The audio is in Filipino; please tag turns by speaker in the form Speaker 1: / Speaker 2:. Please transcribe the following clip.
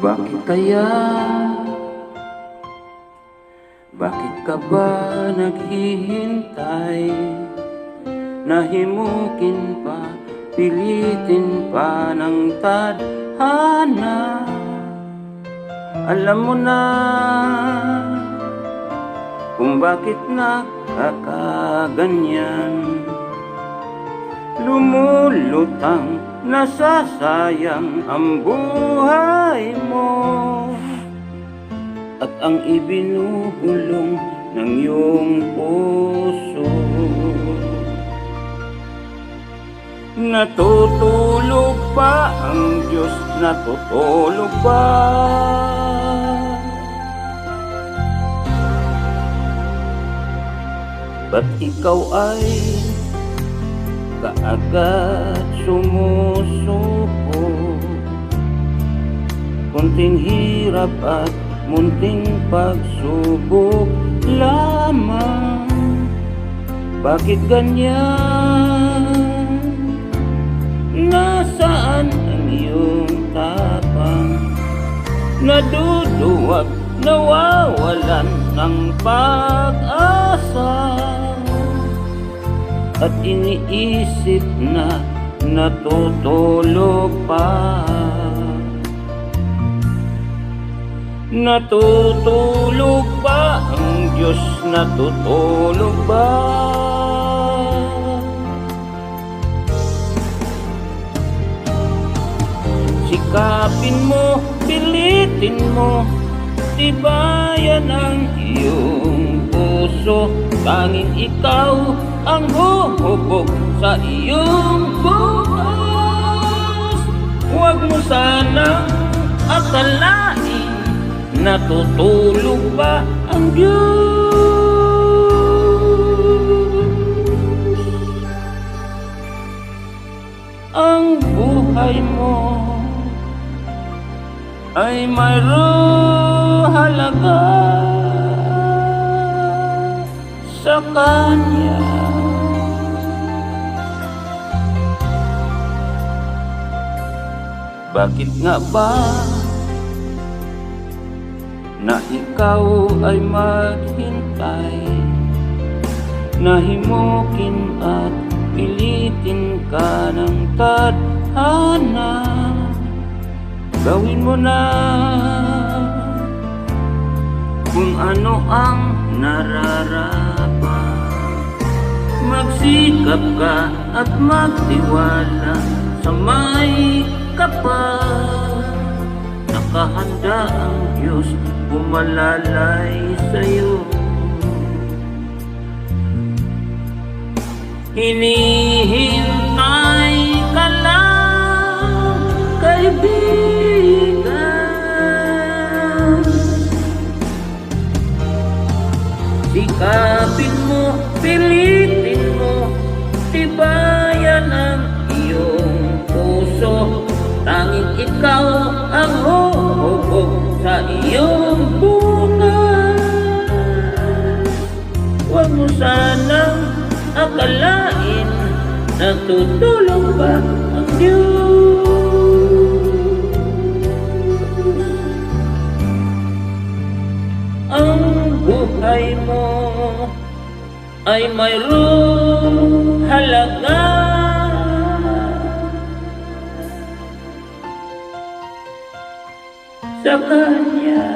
Speaker 1: Bakit kaya? Bakit ka ba naghihintay? Nahimukin pa, pilitin pa ng tadhana. Alam mo na kung bakit nakakaganyan. Lumulutang, nasasayang ang buhay mo, at ang ibinuhulong ng iyong puso. Natutulog pa ang Diyos, natutulog pa. Ba't ikaw ay kaagad sumusuko? Kunting hirap at munting pagsubok lamang. Bakit ganyan? Nasaan ang iyong tapang? Naduduwag, nawawalan ng pag-asa, at iniisip na natutulog pa. Natutulog ba ang Diyos? Natutulog ba? Sikapin mo, pilitin mo, tibayan ang iyong puso. Tanging ikaw ang huhubog sa iyong bukas. Huwag mo sanang akalain natutulog ba ang Diyos. Ang buhay mo ay mayroong halaga sa Kanya. Bakit nga ba na ikaw ay maghintay? Nahimukin at pilitin ka ng tadhana. Gawin mo na kung ano ang nararapat. Magsikap ka at magtiwala sa may kapal. Nakahanda ang Diyos pumalalay sa'yo. Hinihintay ka lang, kaibigan. Sikapin mo, pilitin mo, tibayan ang iyong puso. Tanging ikaw ang huhubog sa iyong bukas. Huwag mo sanang akalain natutulog ba ang Diyos. Ang buhay mo ay mayroong halaga sa Kanya.